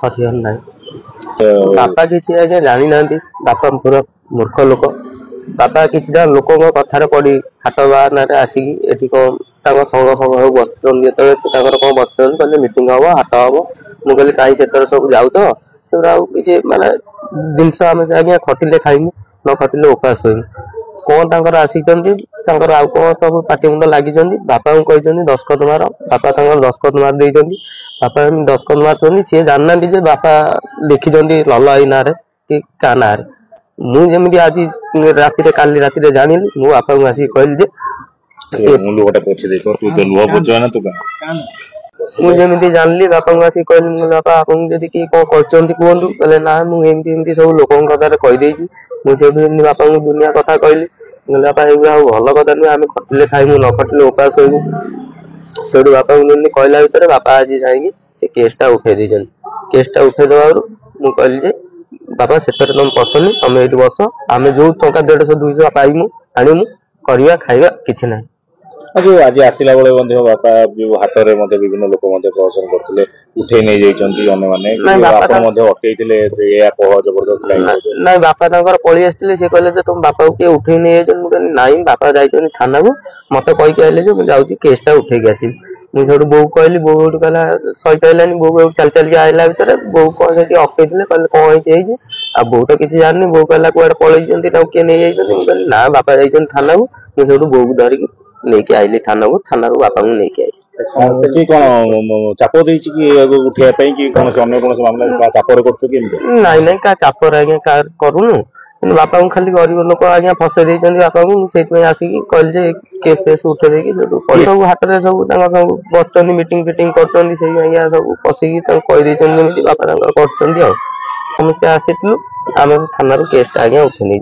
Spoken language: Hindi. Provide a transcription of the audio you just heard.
हथियार ना बापा किसी आज्ञा जानी ना बापा पूरा मूर्ख लोक बापा किसी लोक कथार पड़ी हाट बाहर आसिकी कौन संघ फंग बसुँच जो कौन बसुँच कहले मीटिंग हम हाट हम मुझे कहीं से सब जाऊ तो किसी माने जिनस आम आज्ञा खटिले खाइमु न खटिले उपास होइमु कौन तांकर आसिचंती तांकर आउ कौन सब पाटी मुंड लागी बापा को कहते दस्खत मार बापा दस्खत मार देइचंती बापा दस्खत मार सी जानना जे बापा लिखि लल आई ना कि का ना मुझे आज राति काली राति जानी मो बापा को आसिक कहली मुझे जानली बापा को आसिक कहली बापा आप किए कौन कहतु कहले ना मुझे सब लोक कथा कहीदे मुझे बापा को दुनिया कथा कहली बापा ये भल कथा नुहे आम खटिले खाइमु न खटिले उपास होइमु से बापा को कहला भितर बापा आज जाइए से केसटा उठे देते केसटा उठे देवर मुझे कहली बापा से तुम पसनी तुम ये बस आम जो टका 150 200 पाइमु आणिमु करवा खाइबा किछि ना आज आसला बेले बापा जो हाट में विभिन्न लोक प्रदर्शन करते उठे नहीं जबरदस्त ना बापा पलि आसते से कहले तुम बापा को किए उठे नहीं जाइए ना बापा जाइए थाना को मत कहीकि आइले मुझे केसटा उठे आसमी मुझे बो कहली बो कहला सही पाइलानी बो चल चल आइला भितर बो कौन से अकई कहले कौन हो आ बो तो किसी जानी बो कहला कुआड़े पलैंती किए नहीं जाइए ना बापा जाइए थाना को मुझे बो को धरिकी नहीं आइली थाना को थाना बापा को नहीं आई कौन चाप उठे मामला चाप नाई नाई क्या चापर आज्ञा करूनु बापा को खाली गरीब लोक आज्ञा फसई देते बापा को से आसिक कहली केस फेस उठे देकी सब हाट में सब बस मीटिंग फिटिंग कर सब पशिकी कहीदे बापा कर समस्ते आसलु आम थाना केसटा आज्ञा उठे नहीं